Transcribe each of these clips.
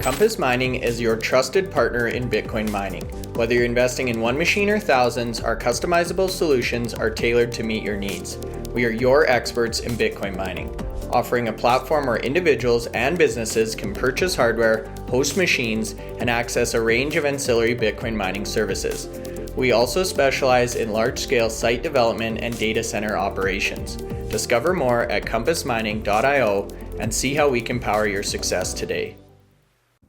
Compass Mining is your trusted partner in Bitcoin mining. Whether you're investing in one machine or thousands, our customizable solutions are tailored to meet your needs. We are your experts in Bitcoin mining, offering a platform where individuals and businesses can purchase hardware, host machines, and access a range of ancillary Bitcoin mining services. We also specialize in large-scale site development and data center operations. Discover more at compassmining.io and see how we can power your success today.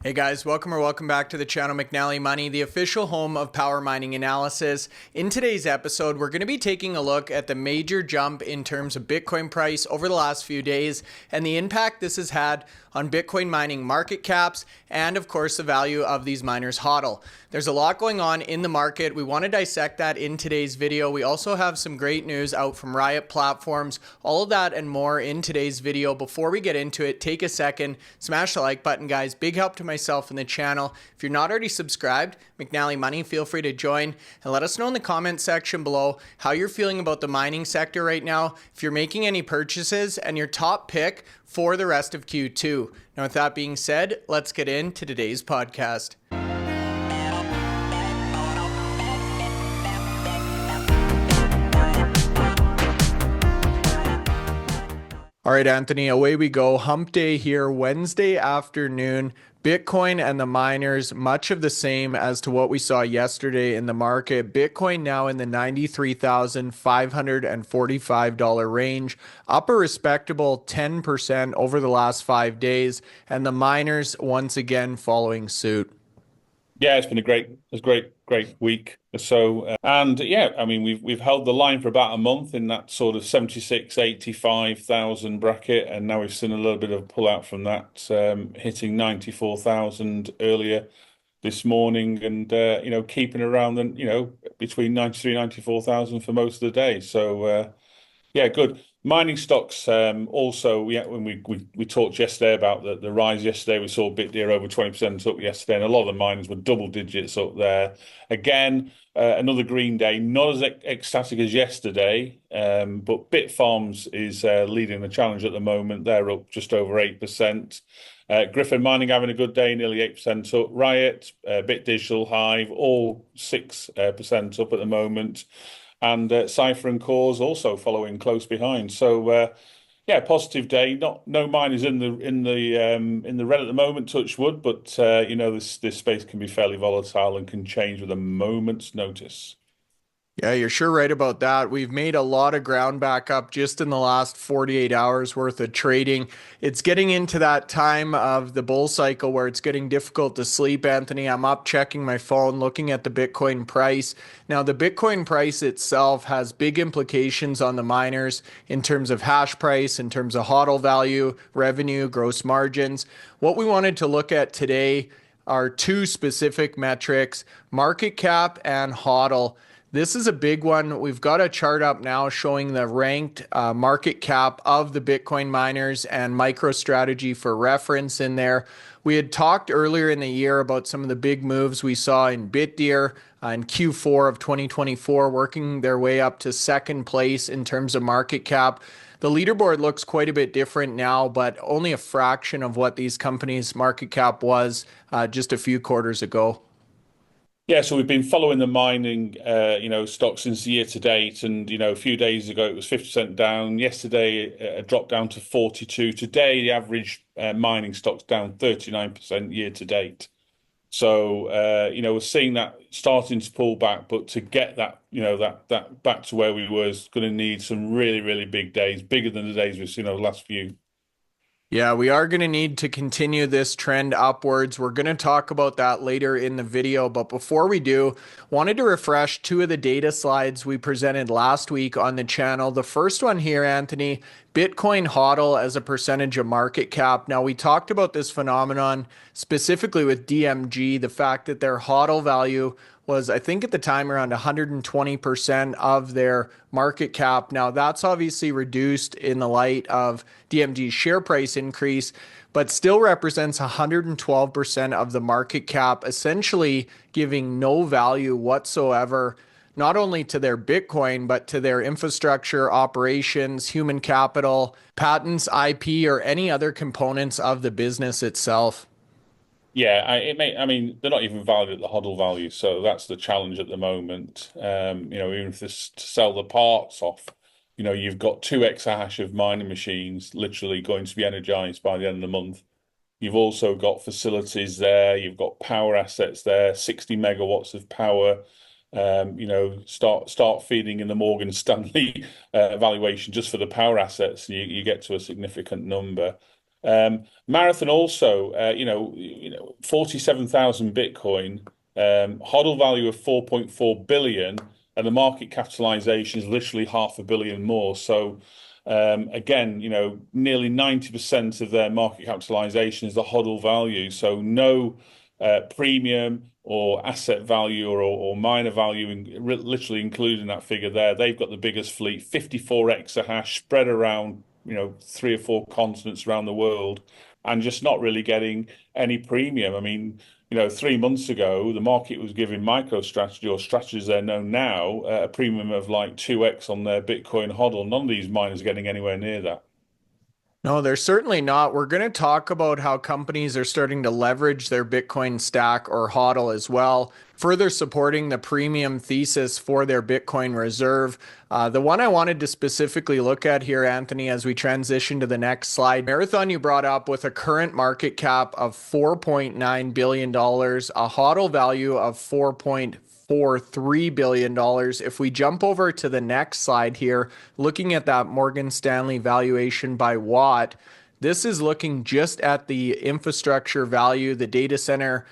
Hey guys, welcome back to the channel McNallie Money, the official home of power mining analysis. In today's episode, we're going to be taking a look at the major jump in terms of Bitcoin price over the last few days and the impact this has had on Bitcoin mining market caps and of course the value of these miners HODL. There's a lot going on in the market. We want to dissect that in today's video. We also have some great news out from Riot Platforms, all of that and more in today's video. Before we get into it, take a second, smash the like button guys, big help to myself and the channel. If you're not already subscribed, McNallie Money, feel free to join and let us know in the comment section below how you're feeling about the mining sector right now, if you're making any purchases, and your top pick for the rest of Q2. Now with that being said, let's get into today's podcast. All right, Anthony, away we go. Hump day here, Wednesday afternoon. Bitcoin and the miners, much of the same as to what we saw yesterday in the market. Bitcoin now in the $93,545 range, up a respectable 10% over the last 5 days, and the miners once again following suit. Yeah, it's been a great week or so, and yeah, I mean we've held the line for about a month in that sort of 76,000-85,000 bracket, and now we've seen a little bit of pullout from that, hitting 94,000 earlier this morning, and keeping around between 93,000-94,000 for most of the day. So yeah, good. Mining stocks also, when we talked yesterday about the rise yesterday, we saw Bitdeer over 20% up yesterday, and a lot of the miners were double digits up there. Again, another green day, not as ecstatic as yesterday, but Bitfarms is leading the challenge at the moment. They're up just over 8%. Gryphon Mining having a good day, nearly 8% up. Riot, Digital, Hive, all 6% up at the moment. And CIFR and Corp also following close behind. So yeah, positive day. No miners in the red at the moment, touch wood, but this space can be fairly volatile and can change with a moment's notice. Yeah, you're sure right about that. We've made a lot of ground back up just in the last 48 hours worth of trading. It's getting into that time of the bull cycle where it's getting difficult to sleep, Anthony. I'm up checking my phone, looking at the Bitcoin price. Now, the Bitcoin price itself has big implications on the miners in terms of hash price, in terms of HODL value, revenue, gross margins. What we wanted to look at today are two specific metrics, market cap and HODL. This is a big one. We've got a chart up now showing the ranked market cap of the Bitcoin miners and MicroStrategy for reference in there. We had talked earlier in the year about some of the big moves we saw in Bitdeer in Q4 of 2024, working their way up to second place in terms of market cap. The leaderboard looks quite a bit different now, but only a fraction of what these companies' market cap was just a few quarters ago. Yeah, so we've been following the mining, stocks since the year to date, and a few days ago it was 50% down. Yesterday, it dropped down to 42. Today, the average mining stocks down 39% year to date. So we're seeing that starting to pull back, but to get that that back to where we were is going to need some really big days, bigger than the days we've seen over the last few. Yeah, we are going to need to continue this trend upwards. We're going to talk about that later in the video. But before we do, wanted to refresh two of the data slides we presented last week on the channel. The first one here, Anthony, Bitcoin HODL as a percentage of market cap. Now, we talked about this phenomenon specifically with DMG, the fact that their HODL value was, I think at the time, around 120% of their market cap. Now, that's obviously reduced in the light of DMG's share price increase, but still represents 112% of the market cap, essentially giving no value whatsoever, not only to their Bitcoin, but to their infrastructure, operations, human capital, patents, IP, or any other components of the business itself. Yeah, I mean, they're not even valued at the HODL value, so that's the challenge at the moment. Even if this to sell the parts off, you've got 2 exahash of mining machines literally going to be energized by the end of the month. You've also got facilities there, you've got power assets there, 60 megawatts of power. Start feeding in the Morgan Stanley valuation just for the power assets, you get to a significant number. Marathon also, 47,000 Bitcoin, HODL value of 4.4 billion, and the market capitalization is literally 500 million more. So again, nearly 90% of their market capitalization is the HODL value. So no premium or asset value or miner value, literally including that figure there. They've got the biggest fleet, 54 exahash spread around, 3 or 4 continents around the world, and just not really getting any premium. I mean, 3 months ago, the market was giving MicroStrategy, or strategies they're known now, a premium of like 2x on their Bitcoin HODL. None of these miners are getting anywhere near that. No, they're certainly not. We're going to talk about how companies are starting to leverage their Bitcoin stack or HODL as well, further supporting the premium thesis for their Bitcoin reserve. The one I wanted to specifically look at here, Anthony, as we transition to the next slide, Marathon you brought up with a current market cap of $4.9 billion, a HODL value of $4.43 billion. If we jump over to the next slide here, looking at that Morgan Stanley valuation by watt, this is looking just at the infrastructure value, the data center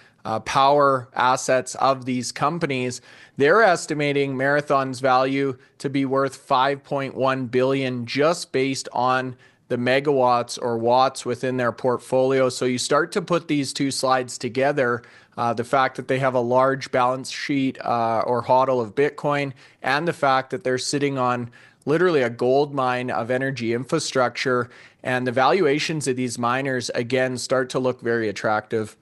power assets of these companies. They're estimating Marathon's value to be worth 5.1 billion just based on the megawatts or watts within their portfolio. So you start to put these two slides together, the fact that they have a large balance sheet or HODL of Bitcoin, and the fact that they're sitting on literally a gold mine of energy infrastructure, and the valuations of these miners again start to look very attractive.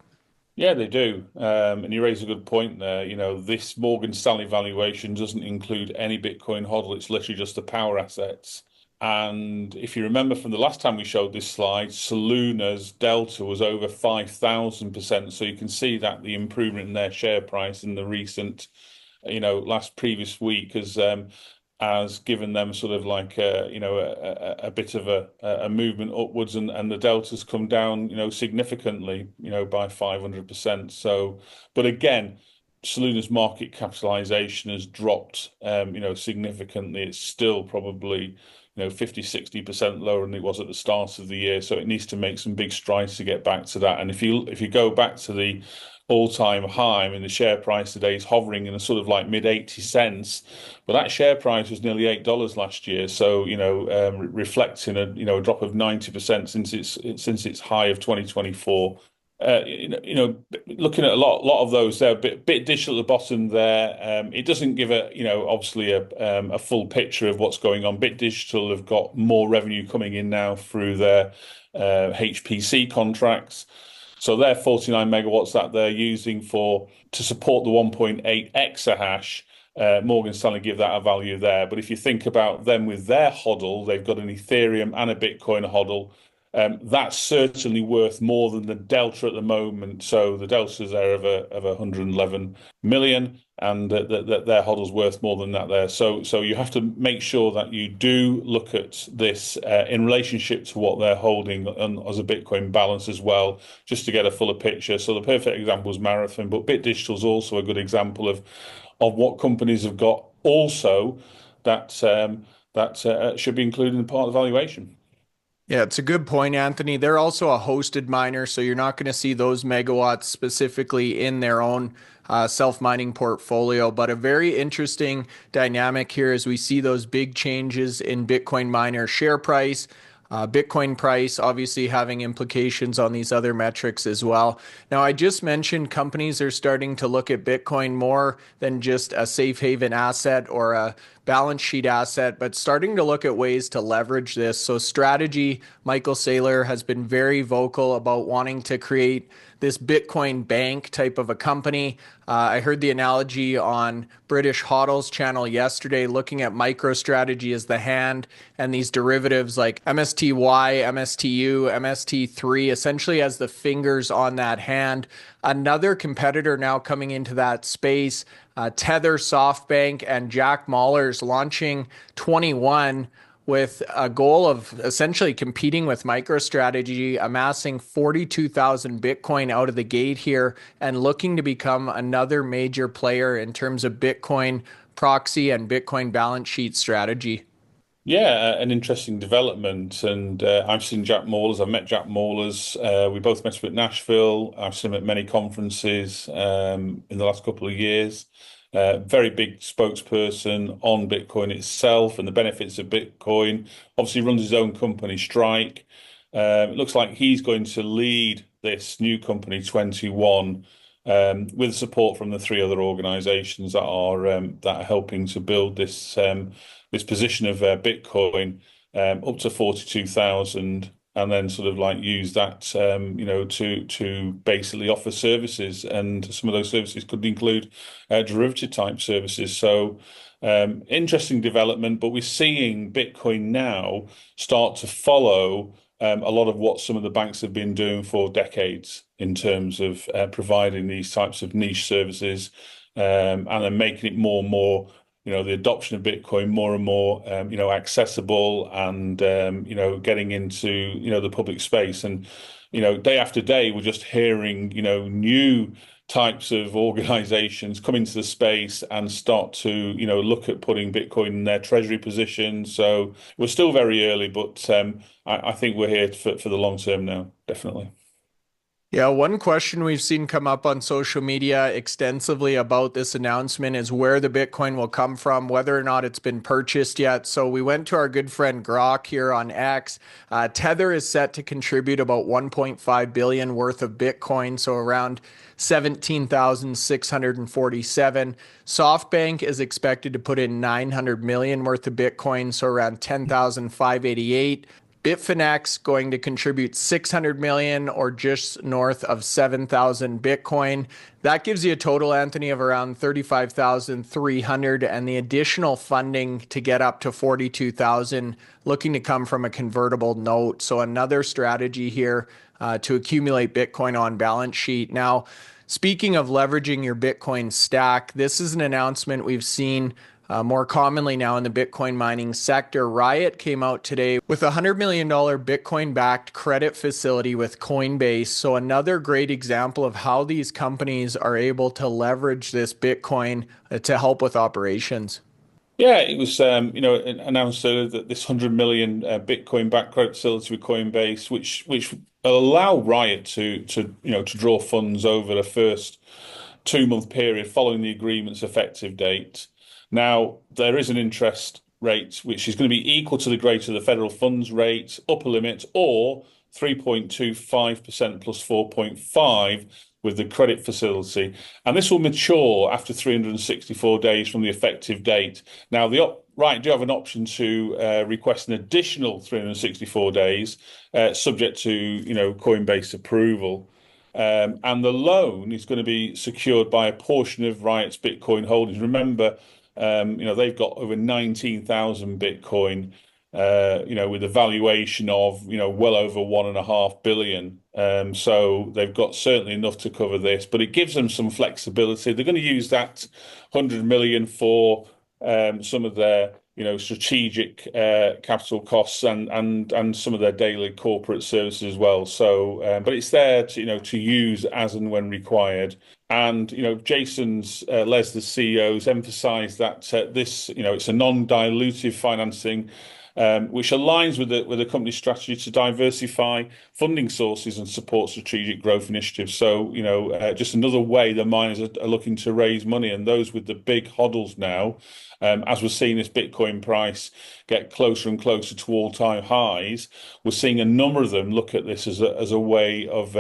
Yeah, they do. And you raise a good point there. This Morgan Stanley valuation doesn't include any Bitcoin HODL. It's literally just the power assets. And if you remember from the last time we showed this slide, Soluna's delta was over 5,000%. So you can see that the improvement in their share price in the recent, last previous week has given them sort of like a bit of a movement upwards, and the delta's come down significantly by 500%. So, but again, Soluna's market capitalization has dropped significantly. It's still probably 50-60% lower than it was at the start of the year, so it needs to make some big strides to get back to that. And if you go back to the all-time high, I mean, the share price today is hovering in a sort of like mid 80 cents, but that share price was nearly $8 last year. So reflecting a drop of 90% since its high of 2024. Looking at a lot of those there, bit digital at the bottom there. It doesn't give obviously a full picture of what's going on. Bit Digital have got more revenue coming in now through their HPC contracts. So they're 49 megawatts that they're using to support the 1.8 exahash. Morgan Stanley give that a value there. But if you think about them with their HODL, they've got an Ethereum and a Bitcoin HODL. That's certainly worth more than the delta at the moment. So the delta's there of 111 million, and their HODL's worth more than that there. So you have to make sure that you do look at this in relationship to what they're holding as a Bitcoin balance as well, just to get a fuller picture. So the perfect example is Marathon, but Bit Digital is also a good example of what companies have got also that should be included in part of the valuation. Yeah, it's a good point, Anthony. They're also a hosted miner, so you're not going to see those megawatts specifically in their own self-mining portfolio. But a very interesting dynamic here as we see those big changes in Bitcoin miner share price, Bitcoin price, obviously having implications on these other metrics as well. Now, I just mentioned companies are starting to look at Bitcoin more than just a safe haven asset or a balance sheet asset, but starting to look at ways to leverage this. So Strategy, Michael Saylor has been very vocal about wanting to create this Bitcoin bank type of a company. I heard the analogy on British HODL's channel yesterday, looking at MicroStrategy as the hand and these derivatives like MSTY, MSTU, MST3, essentially as the fingers on that hand. Another competitor now coming into that space, Tether, SoftBank, and Jack Mallers launching 21 with a goal of essentially competing with MicroStrategy, amassing 42,000 Bitcoin out of the gate here and looking to become another major player in terms of Bitcoin proxy and Bitcoin balance sheet strategy. Yeah, an interesting development. And I've seen Jack Mallers. I've met Jack Mallers. We both met him at Nashville. I've seen him at many conferences in the last couple of years. Very big spokesperson on Bitcoin itself and the benefits of Bitcoin. Obviously, runs his own company, Strike. It looks like he's going to lead this new company, 21, with support from the three other organizations that are helping to build this position of Bitcoin up to 42,000, and then sort of like use that to basically offer services, and some of those services could include derivative type services. So interesting development, but we're seeing Bitcoin now start to follow a lot of what some of the banks have been doing for decades in terms of providing these types of niche services, and then making it more and more, the adoption of Bitcoin more and more, accessible, and, getting into, the public space. And, day after day, we're just hearing, new types of organizations come into the space and start to, look at putting Bitcoin in their treasury position. So we're still very early, but I think we're here for the long term now, definitely. Yeah, one question we've seen come up on social media extensively about this announcement is where the Bitcoin will come from, whether or not it's been purchased yet. So we went to our good friend Grok here on X. Tether is set to contribute about 1.5 billion worth of Bitcoin, so around 17,647. SoftBank is expected to put in 900 million worth of Bitcoin, so around 10,588. Bitfinex going to contribute 600 million, or just north of 7,000 Bitcoin. That gives you a total, Anthony, of around 35,300, and the additional funding to get up to 42,000 looking to come from a convertible note. So another strategy here to accumulate Bitcoin on balance sheet. Now, speaking of leveraging your Bitcoin stack, this is an announcement we've seen more commonly now in the Bitcoin mining sector. Riot came out today with a $100 million Bitcoin-backed credit facility with Coinbase. So another great example of how these companies are able to leverage this Bitcoin to help with operations. Yeah, it was announced that this 100 million Bitcoin-backed credit facility with Coinbase, which will allow Riot to draw funds over the first 2-month period following the agreement's effective date. Now, there is an interest rate which is going to be equal to the greater the federal funds rate, upper limit, or 3.25% plus 4.5 with the credit facility. And this will mature after 364 days from the effective date. Now, Riot do have an option to request an additional 364 days, subject to, Coinbase approval. And the loan is going to be secured by a portion of Riot's Bitcoin holdings. Remember, they've got over 19,000 Bitcoin, with a valuation of, well over 1.5 billion. So they've got certainly enough to cover this, but it gives them some flexibility. They're going to use that 100 million for some of their, strategic capital costs, and some of their daily corporate services as well. So, but it's there to use as and when required. And Jason's Les, the CEO's emphasised that this, it's a non-dilutive financing, which aligns with the company's strategy to diversify funding sources and support strategic growth initiatives. So, just another way the miners are looking to raise money, and those with the big hodls now, as we're seeing this Bitcoin price get closer and closer to all-time highs, we're seeing a number of them look at this as a way of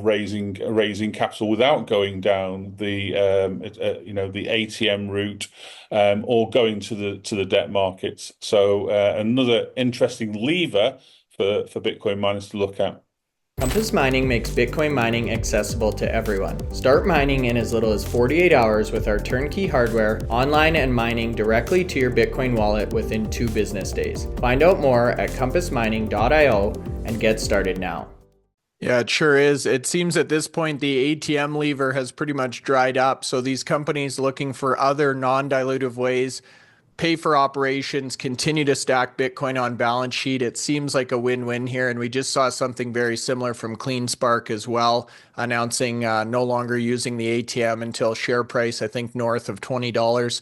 raising capital without going down the the ATM route, or going to the debt markets. So another interesting lever for Bitcoin miners to look at. Compass Mining makes Bitcoin mining accessible to everyone. Start mining in as little as 48 hours with our turnkey hardware, online and mining directly to your Bitcoin wallet within 2 business days. Find out more at compassmining.io and get started now. Yeah, it sure is. It seems at this point the ATM lever has pretty much dried up. So these companies looking for other non-dilutive ways, pay for operations, continue to stack Bitcoin on balance sheet. It seems like a win-win here. And we just saw something very similar from CleanSpark as well, announcing no longer using the ATM until share price, I think, north of $20.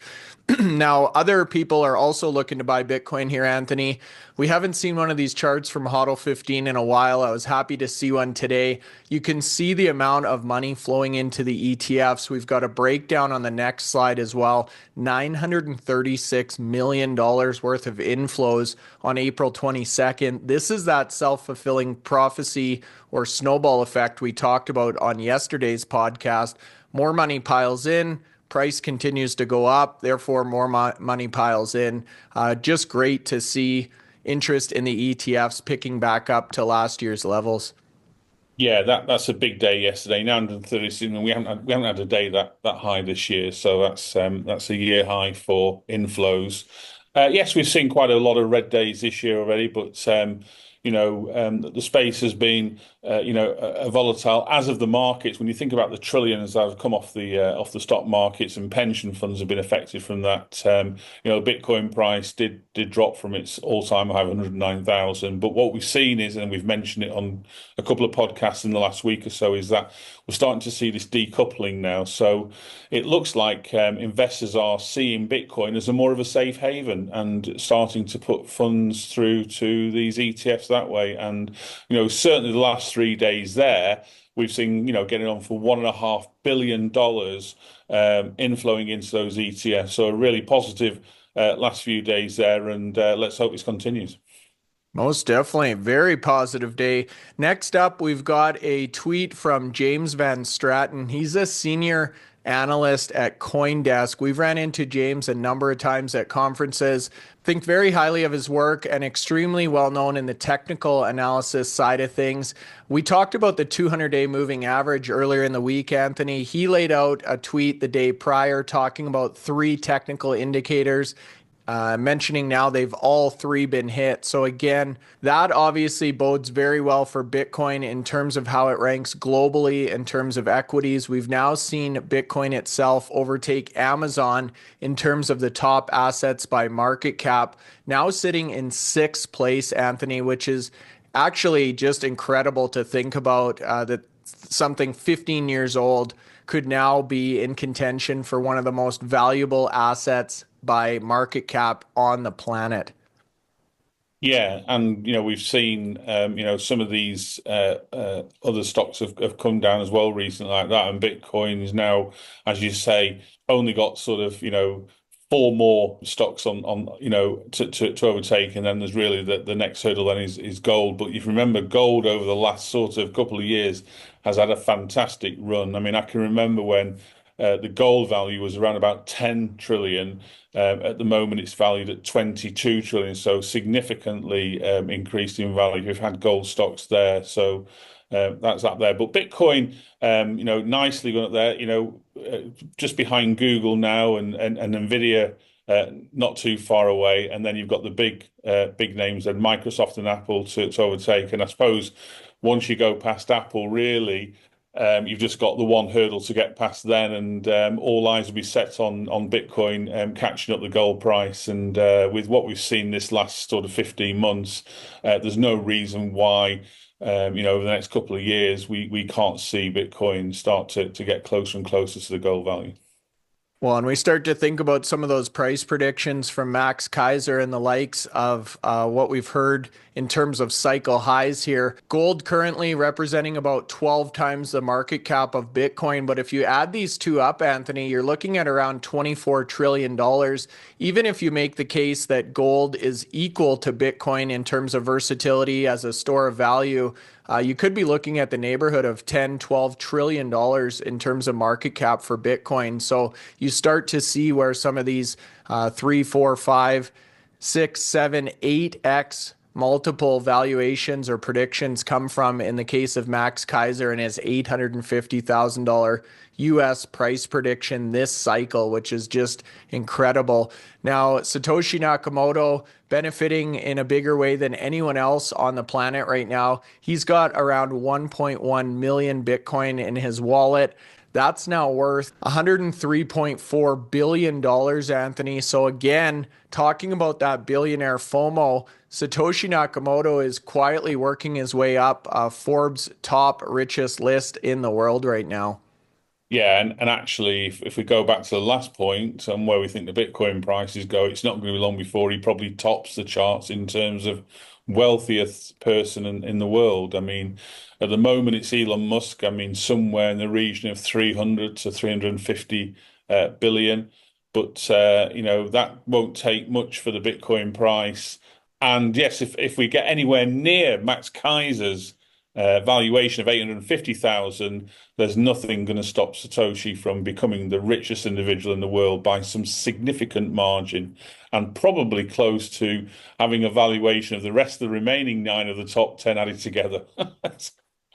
Now, other people are also looking to buy Bitcoin here, Anthony. We haven't seen one of these charts from HODL 15 in a while. I was happy to see one today. You can see the amount of money flowing into the ETFs. We've got a breakdown on the next slide as well. $936 million worth of inflows on April 22nd. This is that self-fulfilling prophecy or snowball effect we talked about on yesterday's podcast. More money piles in, price continues to go up, therefore more money piles in. Just great to see interest in the ETFs picking back up to last year's levels. Yeah, that's a big day yesterday. 936, and we haven't had a day that high this year, so that's a year high for inflows. Yes, we've seen quite a lot of red days this year already, but the space has been volatile as of the markets. When you think about the trillions that have come off the stock markets, and pension funds have been affected from that. The Bitcoin price did drop from its all-time high of 109,000. But what we've seen is, and we've mentioned it on a couple of podcasts in the last week or so, is that we're starting to see this decoupling now. So it looks like investors are seeing Bitcoin as a more of a safe haven and starting to put funds through to these ETFs that way. And certainly the last 3 days there, we've seen getting on for $1.5 billion inflowing into those ETFs. So a really positive last few days there, and let's hope this continues. Most definitely. Very positive day. Next up, we've got a tweet from James Van Straten. He's a senior analyst at CoinDesk. We've ran into James a number of times at conferences. Think very highly of his work and extremely well known in the technical analysis side of things. We talked about the 200-day moving average earlier in the week, Anthony. He laid out a tweet the day prior talking about 3 technical indicators, mentioning now they've all 3 been hit. So again, that obviously bodes very well for Bitcoin in terms of how it ranks globally in terms of equities. We've now seen Bitcoin itself overtake Amazon in terms of the top assets by market cap, now sitting in 6th place, Anthony, which is actually just incredible to think about, that something 15 years old could now be in contention for one of the most valuable assets by market cap on the planet. Yeah, and we've seen some of these other stocks have come down as well recently like that, and Bitcoin is now, as you say, only got sort of 4 more stocks on to overtake, and then there's really the next hurdle then is gold. But if you remember, gold over the last sort of couple of years has had a fantastic run. I mean, I can remember when the gold value was around about 10 trillion. At the moment, it's valued at 22 trillion, so significantly increased in value. We've had gold stocks there, so that's up there. But Bitcoin, nicely going up there, just behind Google now and Nvidia, not too far away. And then you've got the big names and Microsoft and Apple to overtake. And I suppose once you go past Apple, really, you've just got the one hurdle to get past then, and all eyes will be set on Bitcoin catching up the gold price. And with what we've seen this last sort of 15 months, there's no reason why over the next couple of years we can't see Bitcoin start to get closer and closer to the gold value. Well, and we start to think about some of those price predictions from Max Kaiser and the likes of what we've heard in terms of cycle highs here. Gold currently representing about 12 times the market cap of Bitcoin. But if you add these two up, Anthony, you're looking at around $24 trillion. Even if you make the case that gold is equal to Bitcoin in terms of versatility as a store of value, you could be looking at the neighborhood of $10-12 trillion in terms of market cap for Bitcoin. So you start to see where some of these 3, 4, 5, 6, 7, 8x multiple valuations or predictions come from in the case of Max Kaiser and his $850,000 US price prediction this cycle, which is just incredible. Now, Satoshi Nakamoto benefiting in a bigger way than anyone else on the planet right now. He's got around 1.1 million Bitcoin in his wallet. That's now worth $103.4 billion, Anthony. So again, talking about that billionaire FOMO, Satoshi Nakamoto is quietly working his way up Forbes' top richest list in the world right now. Yeah, and actually, if we go back to the last point and where we think the Bitcoin prices go, it's not going to be long before he probably tops the charts in terms of wealthiest person in the world. I mean, at the moment, it's Elon Musk. I mean, somewhere in the region of 300 to 350 billion. But, that won't take much for the Bitcoin price. And yes, if we get anywhere near Max Kaiser's valuation of 850,000, there's nothing going to stop Satoshi from becoming the richest individual in the world by some significant margin, and probably close to having a valuation of the rest of the remaining 9 of the top 10 added together.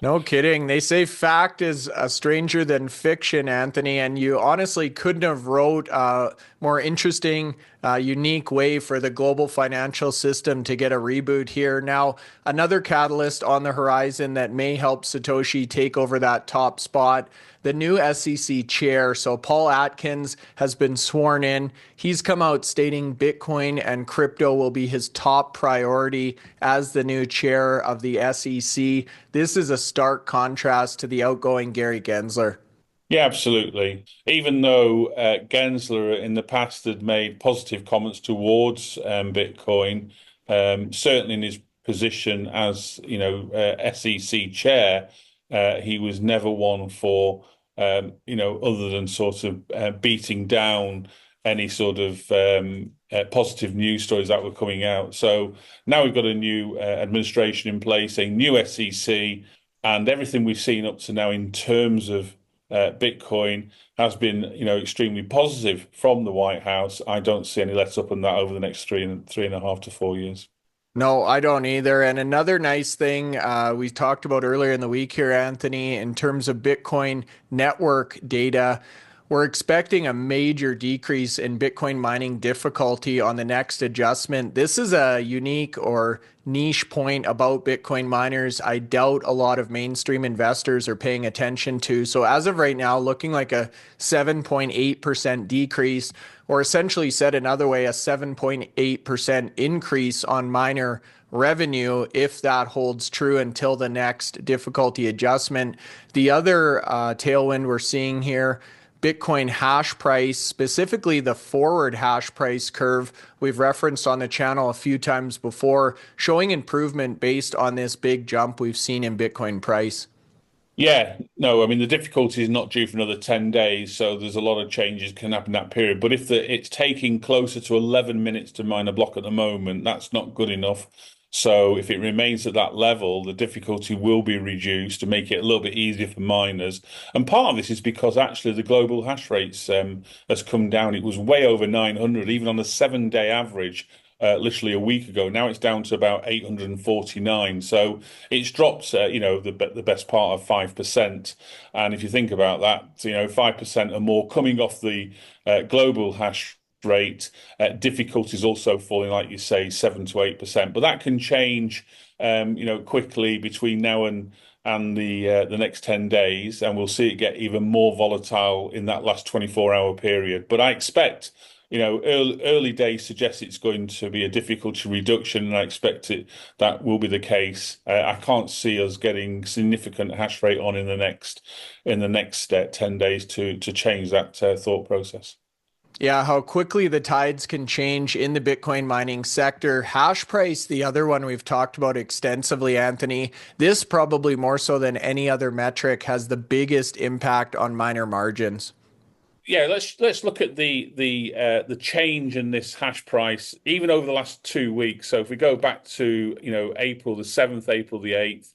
No kidding. They say fact is a stranger than fiction, Anthony, and you honestly couldn't have wrote a more interesting, unique way for the global financial system to get a reboot here. Now, another catalyst on the horizon that may help Satoshi take over that top spot, the new SEC chair. So Paul Atkins has been sworn in. He's come out stating Bitcoin and crypto will be his top priority as the new chair of the SEC. This is a stark contrast to the outgoing Gary Gensler. Yeah, absolutely. Even though Gensler in the past had made positive comments towards Bitcoin, certainly in his position as SEC chair, he was never one for other than sort of beating down any sort of positive news stories that were coming out. So now we've got a new administration in place, a new SEC, and everything we've seen up to now in terms of Bitcoin has been, extremely positive from the White House. I don't see any let up on that over the next three and a half to 4 years. No, I don't either. And another nice thing we talked about earlier in the week here, Anthony, in terms of Bitcoin network data, we're expecting a major decrease in Bitcoin mining difficulty on the next adjustment. This is a unique or niche point about Bitcoin miners I doubt a lot of mainstream investors are paying attention to. So as of right now, looking like a 7.8% decrease, or essentially said another way, a 7.8% increase on miner revenue if that holds true until the next difficulty adjustment. The other tailwind we're seeing here, Bitcoin hash price, specifically the forward hash price curve we've referenced on the channel a few times before, showing improvement based on this big jump we've seen in Bitcoin price. Yeah, no, I mean, the difficulty is not due for another 10 days, so there's a lot of changes can happen in that period. But if it's taking closer to 11 minutes to mine a block at the moment, that's not good enough. So if it remains at that level, the difficulty will be reduced to make it a little bit easier for miners. And part of this is because actually the global hash rates has come down. It was way over 900, even on a 7-day average. Literally a week ago. Now it's down to about 849. So it's dropped, the best part of 5%. And if you think about that, 5% or more coming off the global hash rate, difficulty is also falling, like you say, 7 to 8%. But that can change, quickly between now and the next 10 days, and we'll see it get even more volatile in that last 24-hour period. But I expect early days suggest it's going to be a difficulty reduction, and I expect that will be the case. I can't see us getting significant hash rate on in the next 10 days to change that thought process. Yeah, how quickly the tides can change in the Bitcoin mining sector. Hash price, the other one we've talked about extensively, Anthony. This probably more so than any other metric has the biggest impact on miner margins. Yeah, let's look at the change in this hash price even over the last 2 weeks. So if we go back to April the 7th, April the 8th,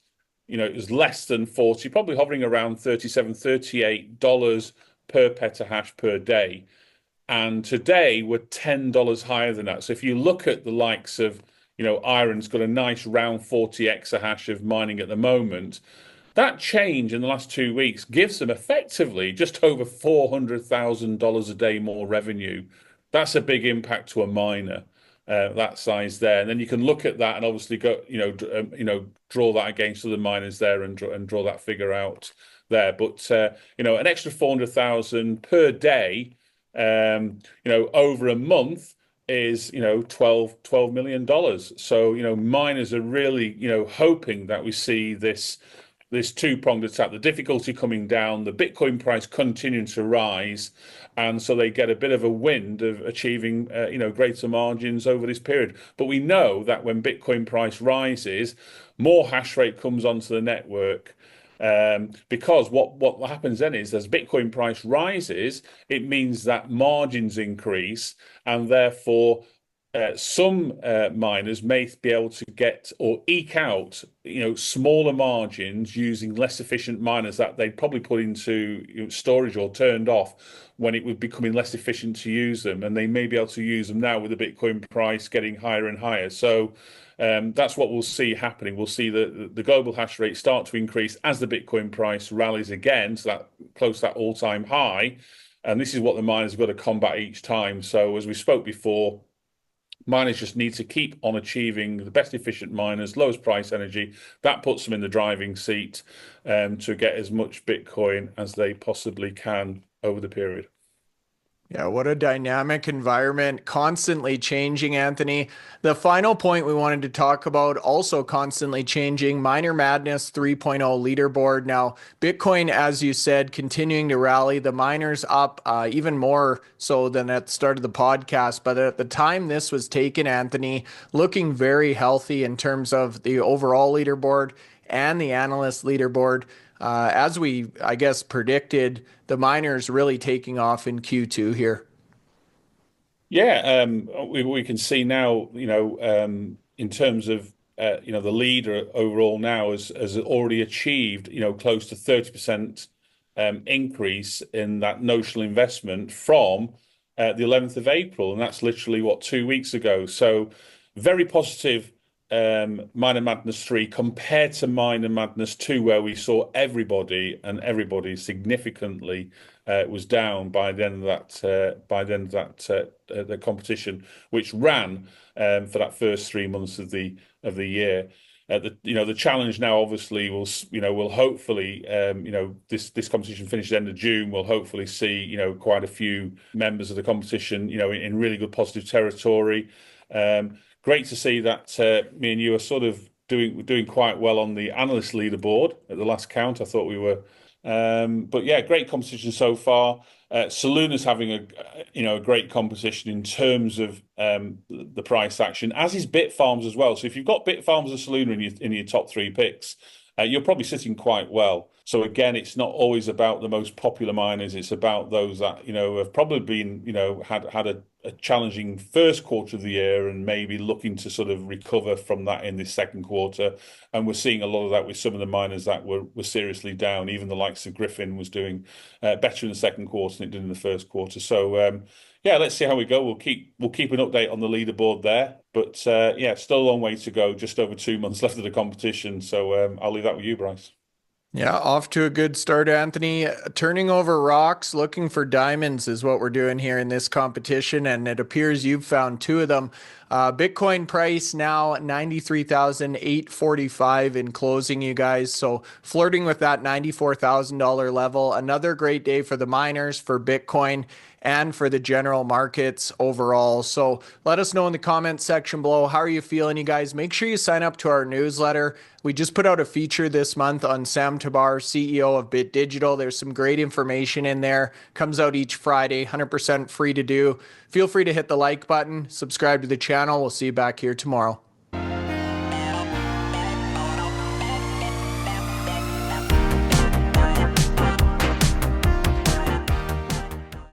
it was less than 40, probably hovering around $38 per petahash per day. And today we're $10 higher than that. So if you look at the likes of IREN's got a nice round 40 exahash of mining at the moment. That change in the last 2 weeks gives them effectively just over $400,000 a day more revenue. That's a big impact to a miner, that size there. And then you can look at that and obviously go, draw that against other miners there and draw that figure out there. But an extra 400,000 per day, over a month is $12 million. So miners are really hoping that we see this two-pronged attack, the difficulty coming down, the Bitcoin price continuing to rise, and so they get a bit of a wind of achieving greater margins over this period. But we know that when Bitcoin price rises, more hash rate comes onto the network. Because what happens then is as Bitcoin price rises, it means that margins increase, and therefore some miners may be able to get or eke out smaller margins using less efficient miners that they'd probably put into storage or turned off when it would be becoming less efficient to use them, and they may be able to use them now with the Bitcoin price getting higher and higher. So that's what we'll see happening. We'll see the global hash rate start to increase as the Bitcoin price rallies again, so that close to that all-time high. And this is what the miners have got to combat each time. So as we spoke before, miners just need to keep on achieving the best efficient miners, lowest price energy. That puts them in the driving seat to get as much Bitcoin as they possibly can over the period. Yeah, what a dynamic environment, constantly changing, Anthony. The final point we wanted to talk about, also constantly changing, Miner Madness 3.0 leaderboard. Now, Bitcoin, as you said, continuing to rally. The miners up even more so than at the start of the podcast. But at the time this was taken, Anthony, looking very healthy in terms of the overall leaderboard and the analyst leaderboard. As we, I guess, predicted, the miners really taking off in Q2 here. Yeah, we can see now, in terms of, the leader overall now has already achieved, close to 30% increase in that notional investment from the 11th of April. And that's literally, 2 weeks ago. So very positive Miner Madness 3 compared to Miner Madness 2, where we saw everybody significantly was down by the end of the competition, which ran for that first 3 months of the year. The challenge now obviously will hopefully this competition finishes end of June. We'll hopefully see quite a few members of the competition in really good positive territory. Great to see that me and you are sort of doing quite well on the analyst leaderboard at the last count. I thought we were, but yeah, great competition so far. Soluna's having a great competition in terms of the price action, as is Bitfarms as well. So if you've got Bitfarms and Soluna in your top three picks, you're probably sitting quite well. So again, it's not always about the most popular miners. It's about those that have probably been had a challenging first quarter of the year and maybe looking to sort of recover from that in this second quarter. And we're seeing a lot of that with some of the miners that were seriously down. Even the likes of Gryphon was doing better in the second quarter than it did in the first quarter. So yeah, let's see how we go. We'll keep an update on the leaderboard there. But yeah, still a long way to go. Just over 2 months left of the competition. So I'll leave that with you, Bryce. Yeah, off to a good start, Anthony. Turning over rocks, looking for diamonds is what we're doing here in this competition, and it appears you've found two of them. Bitcoin price now 93,845 in closing, you guys. So flirting with that $94,000 level. Another great day for the miners, for Bitcoin, and for the general markets overall. So let us know in the comments section below. How are you feeling, you guys? Make sure you sign up to our newsletter. We just put out a feature this month on Sam Tabar, CEO of Bit Digital. There's some great information in there. Comes out each Friday, 100% free to do. Feel free to hit the like button, subscribe to the channel. We'll see you back here tomorrow.